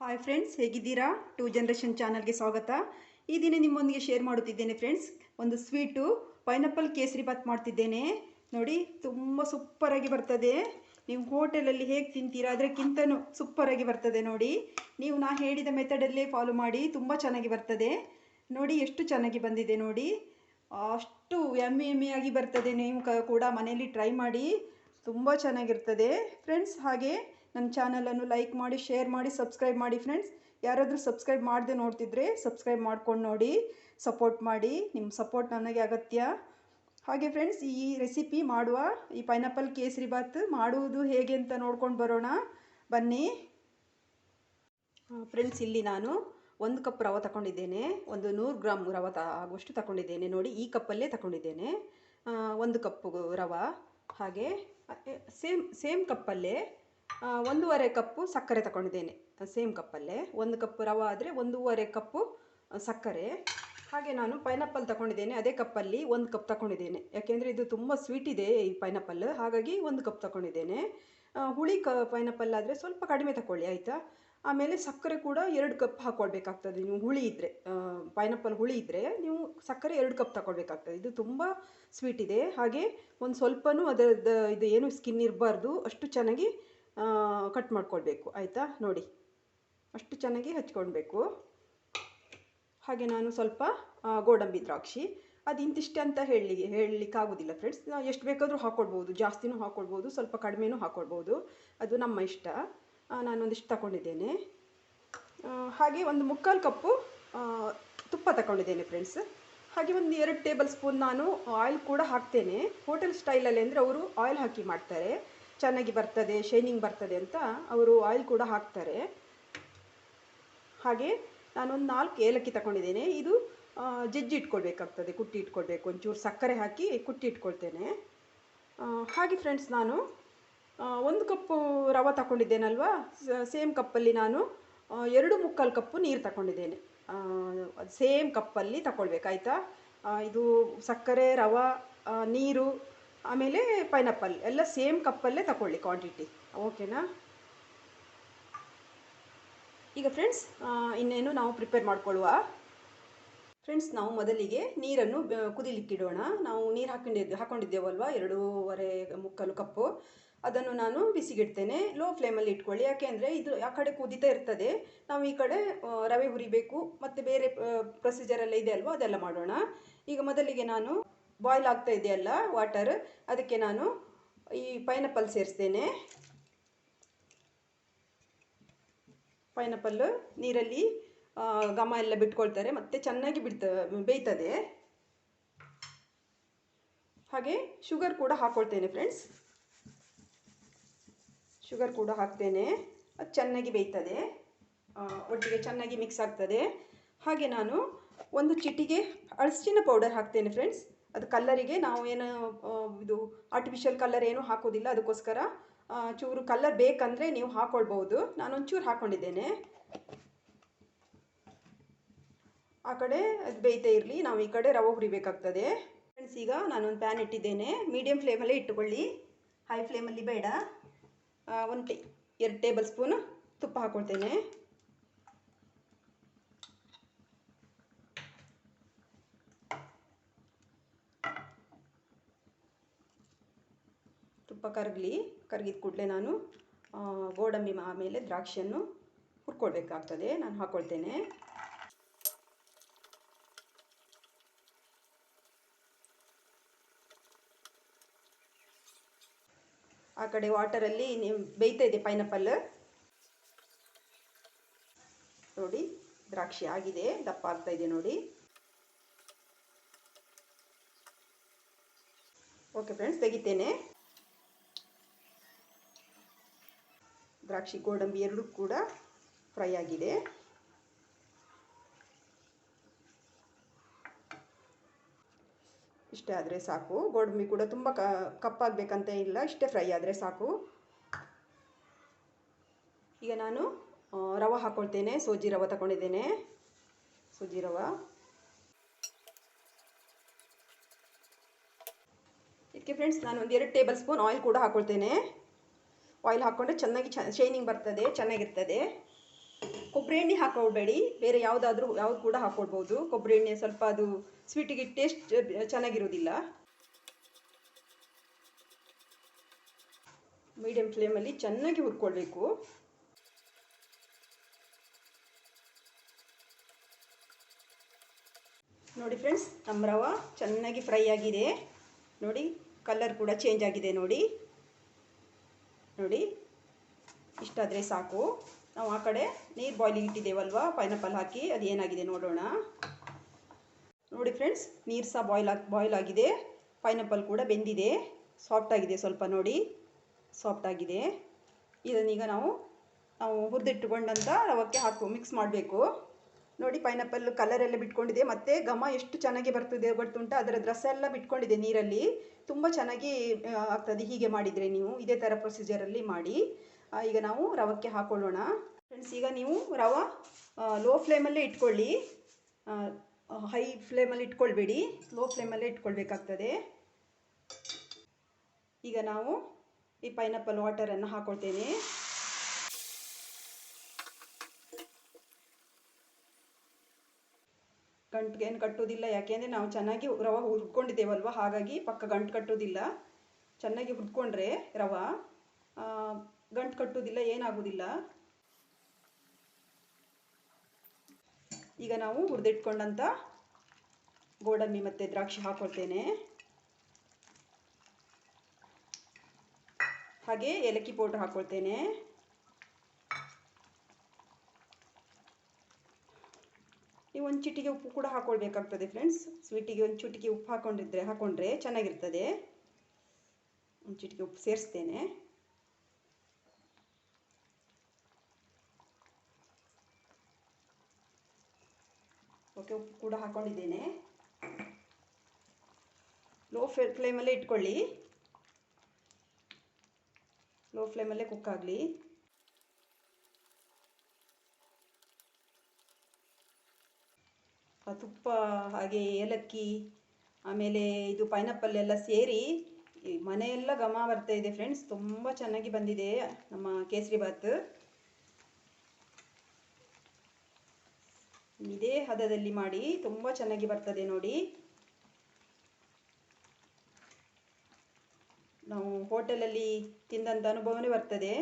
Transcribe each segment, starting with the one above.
Hi friends, ಹೇಗಿದ್ದೀರಾ? Two generation ಚಾನಲ್ಗೆ ಸ್ವಾಗತ. ಈ ದಿನ ನಿಮ್ಮೊಂದಿಗೆ ಶೇರ್ ಮಾಡುತ್ತಿದ್ದೇನೆ ಫ್ರೆಂಡ್ಸ್. ಒಂದು ಸ್ವೀಟು ಪೈನಾಪಲ್ ಕೇಸರಿ ಬಾತ್ ಮಾಡ್ತಿದ್ದೇನೆ. ನೋಡಿ, ತುಂಬ ಸೂಪರಾಗಿ ಬರ್ತದೆ. ನೀವು ಹೋಟೆಲಲ್ಲಿ ಹೇಗೆ ತಿಂತೀರಾ ಅದಕ್ಕಿಂತನೂ ಸೂಪರಾಗಿ ಬರ್ತದೆ. ನೋಡಿ, ನೀವು ನಾ ಹೇಳಿದ ಮೆಥಡಲ್ಲೇ ಫಾಲೋ ಮಾಡಿ, ತುಂಬ ಚೆನ್ನಾಗಿ ಬರ್ತದೆ. ನೋಡಿ ಎಷ್ಟು ಚೆನ್ನಾಗಿ ಬಂದಿದೆ ನೋಡಿ. ಅಷ್ಟು ಯಮ್ಮಿಯಾಗಿ ಬರ್ತದೆ. ನೀವು ಕೂಡ ಮನೆಯಲ್ಲಿ ಟ್ರೈ ಮಾಡಿ, ತುಂಬ ಚೆನ್ನಾಗಿರ್ತದೆ ಫ್ರೆಂಡ್ಸ್. ಹಾಗೆ ನನ್ನ ಚಾನಲನ್ನು ಲೈಕ್ ಮಾಡಿ, ಶೇರ್ ಮಾಡಿ, ಸಬ್ಸ್ಕ್ರೈಬ್ ಮಾಡಿ ಫ್ರೆಂಡ್ಸ್. ಯಾರಾದರೂ ಸಬ್ಸ್ಕ್ರೈಬ್ ಮಾಡದೆ ನೋಡ್ತಿದ್ರೆ ಸಬ್ಸ್ಕ್ರೈಬ್ ಮಾಡ್ಕೊಂಡು ನೋಡಿ, ಸಪೋರ್ಟ್ ಮಾಡಿ. ನಿಮ್ಮ ಸಪೋರ್ಟ್ ನನಗೆ ಅಗತ್ಯ. ಹಾಗೆ ಫ್ರೆಂಡ್ಸ್, ಈ ರೆಸಿಪಿ ಮಾಡುವ, ಈ ಪೈನಾಪಲ್ ಕೇಸರಿ ಬಾತ್ ಮಾಡುವುದು ಹೇಗೆ ಅಂತ ನೋಡ್ಕೊಂಡು ಬರೋಣ ಬನ್ನಿ ಫ್ರೆಂಡ್ಸ್. ಇಲ್ಲಿ ನಾನು 1 ಕಪ್ ರವೆ ತಗೊಂಡಿದ್ದೇನೆ. ಒಂದು 100 ಗ್ರಾಮ್ ರವೆ ಆಗುವಷ್ಟು ತಗೊಂಡಿದ್ದೇನೆ. ನೋಡಿ, ಈ ಕಪ್ಪಲ್ಲೇ ತಗೊಂಡಿದ್ದೇನೆ 1 ಕಪ್ ರವೆ. ಹಾಗೆ ಸೇಮ್ ಕಪ್ಪಲ್ಲೇ 1.5 ಕಪ್ಪು ಸಕ್ಕರೆ ತಗೊಂಡಿದ್ದೇನೆ. ಸೇಮ್ ಕಪ್ಪಲ್ಲೇ 1 ಕಪ್ ರವೆ ಆದರೆ 1.5 ಕಪ್ಪು ಸಕ್ಕರೆ. ಹಾಗೆ ನಾನು ಪೈನಾಪಲ್ ತಗೊಂಡಿದ್ದೇನೆ. ಅದೇ ಕಪ್ಪಲ್ಲಿ 1 ಕಪ್ ತಗೊಂಡಿದ್ದೇನೆ. ಯಾಕೆಂದರೆ ಇದು ತುಂಬ ಸ್ವೀಟ್ ಇದೆ ಈ ಪೈನಾಪಲ್, ಹಾಗಾಗಿ 1 ಕಪ್ ತಗೊಂಡಿದ್ದೇನೆ. ಹುಳಿ ಪೈನಾಪಲ್ ಆದರೆ ಸ್ವಲ್ಪ ಕಡಿಮೆ ತಗೊಳ್ಳಿ, ಆಯಿತಾ? ಆಮೇಲೆ ಸಕ್ಕರೆ ಕೂಡ 2 ಕಪ್ ಹಾಕ್ಕೊಳ್ಬೇಕಾಗ್ತದೆ. ನೀವು ಹುಳಿ ಇದ್ದರೆ, ಪೈನಾಪಲ್ ಹುಳಿ ಇದ್ದರೆ ನೀವು ಸಕ್ಕರೆ 2 ಕಪ್ ತಗೊಳ್ಬೇಕಾಗ್ತದೆ. ಇದು ತುಂಬ ಸ್ವೀಟ್ ಇದೆ. ಹಾಗೆ ಒಂದು ಸ್ವಲ್ಪನೂ ಅದರದ್ದು ಇದು ಏನು ಸ್ಕಿನ್ ಇರಬಾರ್ದು, ಅಷ್ಟು ಚೆನ್ನಾಗಿ ಕಟ್ ಮಾಡ್ಕೊಳ್ಬೇಕು, ಆಯಿತಾ? ನೋಡಿ, ಅಷ್ಟು ಚೆನ್ನಾಗಿ ಹಚ್ಕೊಳ್ಬೇಕು. ಹಾಗೆ ನಾನು ಸ್ವಲ್ಪ ಗೋಡಂಬಿ ದ್ರಾಕ್ಷಿ, ಅದು ಇಂತಿಷ್ಟೇ ಅಂತ ಹೇಳಲಿಕ್ಕಾಗೋದಿಲ್ಲ ಫ್ರೆಂಡ್ಸ್. ಎಷ್ಟು ಬೇಕಾದರೂ ಹಾಕ್ಕೊಳ್ಬೋದು, ಜಾಸ್ತಿನೂ ಹಾಕ್ಕೊಳ್ಬೋದು, ಸ್ವಲ್ಪ ಕಡಿಮೆನೂ ಹಾಕ್ಕೊಳ್ಬೋದು, ಅದು ನಮ್ಮ ಇಷ್ಟ. ನಾನೊಂದಿಷ್ಟು ತಗೊಂಡಿದ್ದೇನೆ. ಹಾಗೆ ಒಂದು 3/4 ಕಪ್ಪು ತುಪ್ಪ ತಗೊಂಡಿದ್ದೇನೆ ಫ್ರೆಂಡ್ಸ್. ಹಾಗೆ ಒಂದು 2 ಟೇಬಲ್ ಸ್ಪೂನ್ ನಾನು ಆಯಿಲ್ ಕೂಡ ಹಾಕ್ತೇನೆ. ಹೋಟೆಲ್ ಸ್ಟೈಲಲ್ಲಿ ಅಂದರೆ ಅವರು ಆಯಿಲ್ ಹಾಕಿ ಮಾಡ್ತಾರೆ, ಚೆನ್ನಾಗಿ ಬರ್ತದೆ, ಶೈನಿಂಗ್ ಬರ್ತದೆ ಅಂತ ಅವರು ಆಯಿಲ್ ಕೂಡ ಹಾಕ್ತಾರೆ. ಹಾಗೆ ನಾನೊಂದು 4 ಏಲಕ್ಕಿ ತಗೊಂಡಿದ್ದೇನೆ. ಇದು ಜಜ್ಜಿ ಇಟ್ಕೊಳ್ಬೇಕಾಗ್ತದೆ, ಕುಟ್ಟಿ ಇಟ್ಕೊಳ್ಬೇಕು. ಒಂಚೂರು ಸಕ್ಕರೆ ಹಾಕಿ ಕುಟ್ಟಿ ಇಟ್ಕೊಳ್ತೇನೆ. ಹಾಗೆ ಫ್ರೆಂಡ್ಸ್, ನಾನು 1 ಕಪ್ಪು ರವೆ ತಗೊಂಡಿದ್ದೇನಲ್ವಾ, ಸೇಮ್ ಕಪ್ಪಲ್ಲಿ ನಾನು 2 ಕಪ್ಪು ನೀರು ತಗೊಂಡಿದ್ದೇನೆ. ಸೇಮ್ ಕಪ್ಪಲ್ಲಿ ತಗೊಳ್ಬೇಕಾಯ್ತಾ? ಇದು ಸಕ್ಕರೆ, ರವೆ, ನೀರು, ಆಮೇಲೆ ಪೈನಾಪಲ್ ಎಲ್ಲ ಸೇಮ್ ಕಪ್ಪಲ್ಲೇ ತಗೊಳ್ಳಿ ಕ್ವಾಂಟಿಟಿ, ಓಕೆನಾ? ಈಗ ಫ್ರೆಂಡ್ಸ್, ಇನ್ನೇನು ನಾವು ಪ್ರಿಪೇರ್ ಮಾಡ್ಕೊಳ್ಳುವ ಫ್ರೆಂಡ್ಸ್. ನಾವು ಮೊದಲಿಗೆ ನೀರನ್ನು ಕುದಿಲಿಕ್ಕಿಡೋಣ. ನಾವು ನೀರು ಹಾಕ್ಕೊಂಡಿದ್ದೇವಲ್ವ, 2.5 ಕಪ್ಪು, ಅದನ್ನು ನಾನು ಬಿಸಿಗಿಡ್ತೇನೆ. ಲೋ ಫ್ಲೇಮಲ್ಲಿ ಇಟ್ಕೊಳ್ಳಿ, ಯಾಕೆ ಅಂದರೆ ಇದು ಆ ಕಡೆ ಕುದೀತಾ ಇರ್ತದೆ, ನಾವು ಈ ಕಡೆ ರವೆ ಹುರಿಬೇಕು, ಮತ್ತು ಬೇರೆ ಪ್ರೊಸೀಜರೆಲ್ಲ ಇದೆ ಅಲ್ವ, ಅದೆಲ್ಲ ಮಾಡೋಣ. ಈಗ ಮೊದಲಿಗೆ ನಾನು ಬಾಯ್ಲ್ ಆಗ್ತಾ ಇದೆಯಲ್ಲ ವಾಟರ್, ಅದಕ್ಕೆ ನಾನು ಈ ಪೈನಾಪಲ್ ಸೇರಿಸ್ತೇನೆ. ಪೈನಾಪಲ್ಲು ನೀರಲ್ಲಿ ಘಮ ಎಲ್ಲ ಬಿಟ್ಕೊಳ್ತಾರೆ, ಮತ್ತು ಚೆನ್ನಾಗಿ ಬೇಯ್ತದೆ. ಹಾಗೆ ಶುಗರ್ ಕೂಡ ಹಾಕ್ಕೊಳ್ತೇನೆ ಫ್ರೆಂಡ್ಸ್. ಶುಗರ್ ಕೂಡ ಹಾಕ್ತೇನೆ, ಅದು ಚೆನ್ನಾಗಿ ಬೇಯ್ತದೆ, ಒಟ್ಟಿಗೆ ಚೆನ್ನಾಗಿ ಮಿಕ್ಸ್ ಆಗ್ತದೆ. ಹಾಗೆ ನಾನು ಒಂದು ಚಿಟಿಗೆ ಅರಿಶಿನ ಪೌಡರ್ ಹಾಕ್ತೇನೆ ಫ್ರೆಂಡ್ಸ್. ಅದು ಕಲ್ಲರಿಗೆ, ನಾವು ಏನು ಇದು ಆರ್ಟಿಫಿಷಿಯಲ್ ಕಲರ್ ಏನು ಹಾಕೋದಿಲ್ಲ, ಅದಕ್ಕೋಸ್ಕರ ಚೂರು ಕಲರ್ ಬೇಕಂದರೆ ನೀವು ಹಾಕ್ಕೊಳ್ಬೋದು. ನಾನೊಂಚೂರು ಹಾಕ್ಕೊಂಡಿದ್ದೇನೆ. ಆ ಕಡೆ ಅದು ಬೇಯ್ತಾ ಇರಲಿ, ನಾವು ಈ ಕಡೆ ರವೆ ಹುರಿಬೇಕಾಗ್ತದೆ ಫ್ರೆಂಡ್ಸ್. ಈಗ ನಾನೊಂದು ಪ್ಯಾನ್ ಇಟ್ಟಿದ್ದೇನೆ, ಮೀಡಿಯಮ್ ಫ್ಲೇಮಲ್ಲೇ ಇಟ್ಟುಕೊಳ್ಳಿ, ಹೈ ಫ್ಲೇಮಲ್ಲಿ ಬೇಡ. 2 ಟೇಬಲ್ ಸ್ಪೂನು ತುಪ್ಪ ಹಾಕ್ಕೊಳ್ತೇನೆ. ತುಪ್ಪ ಕರಗಿದ ಕೂಡಲೇ ನಾನು ಗೋಡಂಬಿ ಆಮೇಲೆ ದ್ರಾಕ್ಷಿಯನ್ನು ಹುರ್ಕೊಳ್ಬೇಕಾಗ್ತದೆ, ನಾನು ಹಾಕ್ಕೊಳ್ತೇನೆ. ಆ ಕಡೆ ವಾಟರಲ್ಲಿ ಬೇಯ್ತಾ ಇದೆ ಪೈನಾಪಲ್. ನೋಡಿ, ದ್ರಾಕ್ಷಿ ಆಗಿದೆ, ದಪ್ಪ ಆಗ್ತಾ ಇದೆ ನೋಡಿ. ಓಕೆ ಫ್ರೆಂಡ್ಸ್, ತೆಗಿತೇನೆ. ದ್ರಾಕ್ಷಿ ಗೋಡಂಬಿ ಎರಡೂ ಕೂಡ ಫ್ರೈ ಆಗಿದೆ. ಇಷ್ಟೇ ಆದರೆ ಸಾಕು. ಗೋಡಂಬಿ ಕೂಡ ತುಂಬ ಕಪ್ಪಾಗಬೇಕಂತ ಇಲ್ಲ, ಇಷ್ಟೇ ಫ್ರೈ ಆದರೆ ಸಾಕು. ಈಗ ನಾನು ರವೆ ಹಾಕ್ಕೊಳ್ತೇನೆ. ಸೋಜಿ ರವೆ ತಗೊಂಡಿದ್ದೇನೆ, ಸೂಜಿ ರವೆ. ಇದಕ್ಕೆ ಫ್ರೆಂಡ್ಸ್ ನಾನು ಒಂದು 2 ಟೇಬಲ್ ಸ್ಪೂನ್ ಆಯಿಲ್ ಕೂಡ ಹಾಕ್ಕೊಳ್ತೇನೆ. ಆಯಿಲ್ ಹಾಕ್ಕೊಂಡ್ರೆ ಚೆನ್ನಾಗಿ ಶೈನಿಂಗ್ ಬರ್ತದೆ, ಚೆನ್ನಾಗಿರ್ತದೆ. ಕೊಬ್ಬರಿ ಎಣ್ಣೆ ಹಾಕೊಳ್ಬೇಡಿ, ಬೇರೆ ಯಾವ್ದು ಕೂಡ ಹಾಕ್ಕೊಳ್ಬೋದು. ಕೊಬ್ಬರಿ ಎಣ್ಣೆ ಸ್ವಲ್ಪ ಅದು ಸ್ವೀಟಿಗೆ ಟೇಸ್ಟ್ ಚೆನ್ನಾಗಿರೋದಿಲ್ಲ. ಮೀಡಿಯಂ ಫ್ಲೇಮಲ್ಲಿ ಚೆನ್ನಾಗಿ ಹುರ್ಕೊಳ್ಬೇಕು. ನೋಡಿ ಫ್ರೆಂಡ್ಸ್, ನಮ್ಮ ರವೆ ಚೆನ್ನಾಗಿ ಫ್ರೈ ಆಗಿದೆ. ನೋಡಿ ಕಲರ್ ಕೂಡ ಚೇಂಜ್ ಆಗಿದೆ. ನೋಡಿ ನೋಡಿ ಇಷ್ಟಾದರೆ ಸಾಕು. ನಾವು ಆ ಕಡೆ ನೀರು ಬಾಯ್ಲಿಗೆ ಇಟ್ಟಿದ್ದೇವಲ್ವ, ಪೈನಾಪಲ್ ಹಾಕಿ, ಅದು ಏನಾಗಿದೆ ನೋಡೋಣ. ನೋಡಿ ಫ್ರೆಂಡ್ಸ್, ನೀರು ಸಹ ಬಾಯ್ಲ್ ಆಗಿದೆ. ಪೈನಾಪಲ್ ಕೂಡ ಬೆಂದಿದೆ, ಸಾಫ್ಟ್ ಆಗಿದೆ ಸ್ವಲ್ಪ. ನೋಡಿ ಸಾಫ್ಟ್ ಆಗಿದೆ. ಇದನ್ನೀಗ ನಾವು ಹುರಿದಿಟ್ಟುಕೊಂಡಂಥ ರವಕ್ಕೆ ಮಿಕ್ಸ್ ಮಾಡಬೇಕು. ನೋಡಿ ಪೈನಾಪಲ್ ಕಲರ್ ಎಲ್ಲ ಬಿಟ್ಕೊಂಡಿದೆ, ಮತ್ತು ಘಮ ಎಷ್ಟು ಚೆನ್ನಾಗಿ ಬರ್ತದೆ ಗೊತ್ತುಂಟ. ಅದರ ರಸ ಎಲ್ಲ ಬಿಟ್ಕೊಂಡಿದೆ ನೀರಲ್ಲಿ. ತುಂಬ ಚೆನ್ನಾಗಿ ಆಗ್ತದೆ ಹೀಗೆ ಮಾಡಿದರೆ. ನೀವು ಇದೇ ಥರ ಪ್ರೊಸೀಜರಲ್ಲಿ ಮಾಡಿ. ಈಗ ನಾವು ರವಕ್ಕೆ ಹಾಕೊಳ್ಳೋಣ ಫ್ರೆಂಡ್ಸ್. ಈಗ ನೀವು ರವೆ ಲೋ ಫ್ಲೇಮಲ್ಲೇ ಇಟ್ಕೊಳ್ಳಿ, ಹೈ ಫ್ಲೇಮಲ್ಲಿ ಇಟ್ಕೊಳ್ಬೇಡಿ, ಲೋ ಫ್ಲೇಮಲ್ಲೇ ಇಟ್ಕೊಳ್ಬೇಕಾಗ್ತದೆ. ಈಗ ನಾವು ಈ ಪೈನಾಪಲ್ ವಾಟರನ್ನು ಹಾಕೊಳ್ತೇನೆ. ಗಂಟು ಕಟ್ಟೋದಿಲ್ಲ, ಯಾಕೆಂದರೆ ನಾವು ಚೆನ್ನಾಗಿ ರವೆ ಹುರ್ಕೊಂಡಿದ್ದೇವಲ್ವ, ಹಾಗಾಗಿ ಪಕ್ಕ ಗಂಟು ಕಟ್ಟೋದಿಲ್ಲ. ಚೆನ್ನಾಗಿ ಹುರ್ಕೊಂಡ್ರೆ ರವೆ ಗಂಟು ಕಟ್ಟೋದಿಲ್ಲ, ಏನಾಗೋದಿಲ್ಲ. ಈಗ ನಾವು ಹುರಿದಿಟ್ಕೊಂಡಂಥ ಗೋಡಂಬಿ ಮತ್ತು ದ್ರಾಕ್ಷಿ ಹಾಕೊಳ್ತೇನೆ. ಹಾಗೆ ಏಲಕ್ಕಿ ಪೌಡರ್ ಹಾಕೊಳ್ತೇನೆ. ನೀವು ಒಂದು ಚಿಟಿಕೆ ಉಪ್ಪು ಕೂಡ ಹಾಕೊಳ್ಬೇಕಾಗ್ತದೆ ಫ್ರೆಂಡ್ಸ್. ಸ್ವೀಟಿಗೆ ಒಂದು ಚಿಟಿಕೆ ಉಪ್ಪು ಹಾಕೊಂಡ್ರೆ ಚೆನ್ನಾಗಿರ್ತದೆ. ಒಂದು ಚಿಟಿಕೆ ಉಪ್ಪು ಸೇರಿಸ್ತೇನೆ. ಓಕೆ, ಉಪ್ಪು ಕೂಡ ಹಾಕೊಂಡಿದ್ದೇನೆ. ಲೋ ಫ್ಲೇಮಲ್ಲೇ ಇಟ್ಕೊಳ್ಳಿ, ಲೋ ಫ್ಲೇಮಲ್ಲೇ ಕುಕ್ ಆಗಲಿ. ತುಪ್ಪ ಹಾಗೆ ಏಲಕ್ಕಿ ಆಮೇಲೆ ಇದು ಪೈನಾಪಲ್ ಎಲ್ಲ ಸೇರಿ ಮನೆಯೆಲ್ಲ ಘಮ ಬರ್ತಾ ಇದೆ ಫ್ರೆಂಡ್ಸ್. ತುಂಬ ಚೆನ್ನಾಗಿ ಬಂದಿದೆ ನಮ್ಮ ಕೇಸರಿ ಬಾತ್. ಇದೇ ಹದದಲ್ಲಿ ಮಾಡಿ, ತುಂಬ ಚೆನ್ನಾಗಿ ಬರ್ತದೆ ನೋಡಿ. ನಾವು ಹೋಟೆಲಲ್ಲಿ ತಿಂದಂಥ ಅನುಭವನೇ ಬರ್ತದೆ.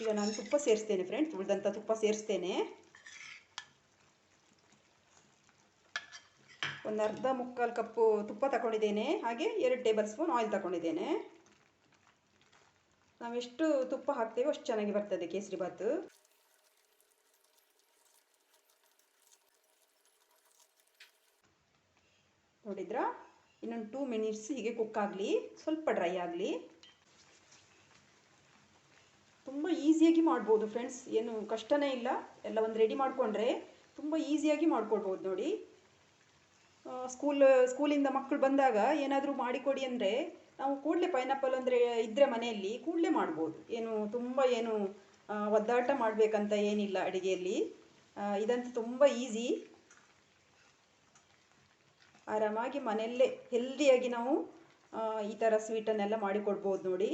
ಈಗ ನಾನು ತುಪ್ಪ ಸೇರಿಸ್ತೇನೆ ಫ್ರೆಂಡ್ಸ್, ಉಳಿದಂಥ ತುಪ್ಪ ಸೇರಿಸ್ತೇನೆ. ಒಂದು ಮುಕ್ಕಾಲು ಕಪ್ಪು ತುಪ್ಪ ತಗೊಂಡಿದ್ದೇನೆ. ಹಾಗೆ 2 ಟೇಬಲ್ ಸ್ಪೂನ್ ಆಯಿಲ್ ತಗೊಂಡಿದ್ದೇನೆ. ನಾವೆಷ್ಟು ತುಪ್ಪ ಹಾಕ್ತೇವೆ ಅಷ್ಟು ಚೆನ್ನಾಗಿ ಬರ್ತದೆ ಕೇಸರಿ ಬಾತ್. ನೋಡಿದ್ರಾ? ಇನ್ನೊಂದು 2 ಮಿನಿಟ್ಸ್ ಹೀಗೆ ಕುಕ್ ಆಗಲಿ, ಸ್ವಲ್ಪ ಡ್ರೈ ಆಗಲಿ. ತುಂಬ ಈಸಿಯಾಗಿ ಮಾಡ್ಬೋದು ಫ್ರೆಂಡ್ಸ್, ಏನು ಕಷ್ಟನೇ ಇಲ್ಲ. ಎಲ್ಲ ಒಂದು ರೆಡಿ ಮಾಡಿಕೊಂಡ್ರೆ ತುಂಬ ಈಸಿಯಾಗಿ ಮಾಡ್ಕೊಳ್ಬೋದು ನೋಡಿ. ಸ್ಕೂಲಿಂದ ಮಕ್ಕಳು ಬಂದಾಗ ಏನಾದರೂ ಮಾಡಿಕೊಡಿ ಅಂದರೆ ನಾವು ಕೂಡಲೇ ಪೈನಾಪಲ್ ಅಂದರೆ ಇದ್ದರೆ ಮನೆಯಲ್ಲಿ ಕೂಡಲೇ ಮಾಡ್ಬೋದು. ತುಂಬ ಒದ್ದಾಟ ಮಾಡಬೇಕಂತ ಏನಿಲ್ಲ ಅಡುಗೆಯಲ್ಲಿ. ಇದಂತೂ ತುಂಬ ಈಸಿ. ಆರಾಮಾಗಿ ಮನೆಯಲ್ಲೇ ಹೆಲ್ದಿಯಾಗಿ ನಾವು ಈ ಥರ ಸ್ವೀಟನ್ನೆಲ್ಲ ಮಾಡಿಕೊಡ್ಬೋದು ನೋಡಿ.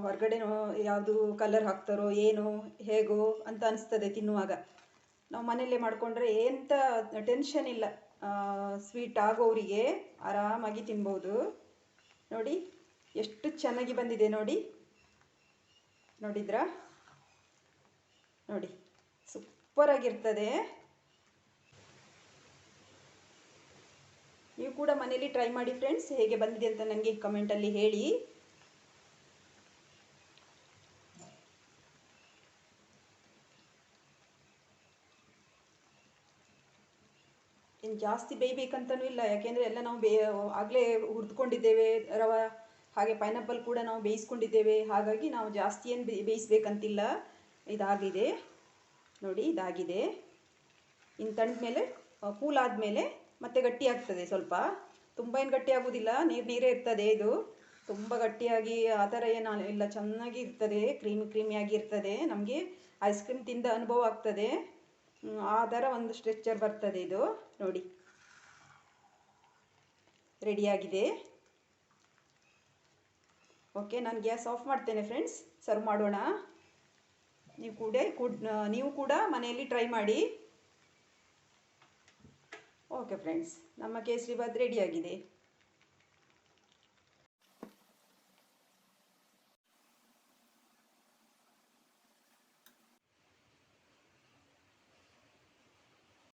ಹೊರಗಡೆ ಯಾವುದು ಕಲರ್ ಹಾಕ್ತಾರೋ ಏನೋ ಹೇಗೋ ಅಂತ ಅನಿಸ್ತದೆ ತಿನ್ನುವಾಗ. ನಾವು ಮನೆಯಲ್ಲೇ ಮಾಡಿಕೊಂಡ್ರೆ ಎಂಥ ಟೆನ್ಷನ್ ಇಲ್ಲ. ಸ್ವೀಟ್ ಆಗೋರಿಗೆ ಆರಾಮಾಗಿ ತಿನ್ಬೋದು. ನೋಡಿ ಎಷ್ಟು ಚೆನ್ನಾಗಿ ಬಂದಿದೆ ನೋಡಿ. ನೋಡಿದ್ರಾ? ನೋಡಿ ಸೂಪರಾಗಿರ್ತದೆ. ನೀವು ಕೂಡ ಮನೇಲಿ ಟ್ರೈ ಮಾಡಿ ಫ್ರೆಂಡ್ಸ್. ಹೇಗೆ ಬಂದಿದೆ ಅಂತ ನನಗೆ ಕಮೆಂಟಲ್ಲಿ ಹೇಳಿ. ಇನ್ನು ಜಾಸ್ತಿ ಬೇಯಬೇಕಂತನೂ ಇಲ್ಲ, ಯಾಕೆಂದರೆ ಎಲ್ಲ ನಾವು ಆಗಲೇ ಹುರಿದುಕೊಂಡಿದ್ದೇವೆ ರವೆ. ಹಾಗೆ ಪೈನಾಪಲ್ ಕೂಡ ನಾವು ಬೇಯಿಸ್ಕೊಂಡಿದ್ದೇವೆ. ಹಾಗಾಗಿ ನಾವು ಜಾಸ್ತಿ ಏನು ಬೇಯಿಸ್ಬೇಕಂತಿಲ್ಲ. ಇದಾಗಿದೆ ನೋಡಿ, ಇದಾಗಿದೆ. ಇನ್ನು ತಣ್ಣದ ಮೇಲೆ ಕೂಲ್ ಆದಮೇಲೆ ಮತ್ತೆ ಗಟ್ಟಿ ಆಗ್ತದೆ ಸ್ವಲ್ಪ. ತುಂಬ ಏನು ಗಟ್ಟಿ ಆಗೋದಿಲ್ಲ, ನೀರೇ ಇರ್ತದೆ. ಇದು ತುಂಬ ಗಟ್ಟಿಯಾಗಿ ಆ ಥರ ಏನು ಇಲ್ಲ, ಚೆನ್ನಾಗಿ ಇರ್ತದೆ, ಕ್ರೀಮಿಯಾಗಿ ಇರ್ತದೆ. ನಮಗೆ ಐಸ್ ಕ್ರೀಮ್ ತಿಂದ ಅನುಭವ ಆಗ್ತದೆ. ಆ ಥರ ಒಂದು ಸ್ಟ್ರೆಕ್ಚರ್ ಬರ್ತದೆ ಇದು ನೋಡಿ. ರೆಡಿಯಾಗಿದೆ. ಓಕೆ, ನಾನು ಗ್ಯಾಸ್ ಆಫ್ ಮಾಡ್ತೇನೆ ಫ್ರೆಂಡ್ಸ್. ಸರ್ವ್ ಮಾಡೋಣ. ನೀವು ಕೂಡ ಮನೆಯಲ್ಲಿ ಟ್ರೈ ಮಾಡಿ. ಓಕೆ ಫ್ರೆಂಡ್ಸ್, ನಮ್ಮ ಕೇಸರಿ ಬಾತ್ ರೆಡಿಯಾಗಿದೆ.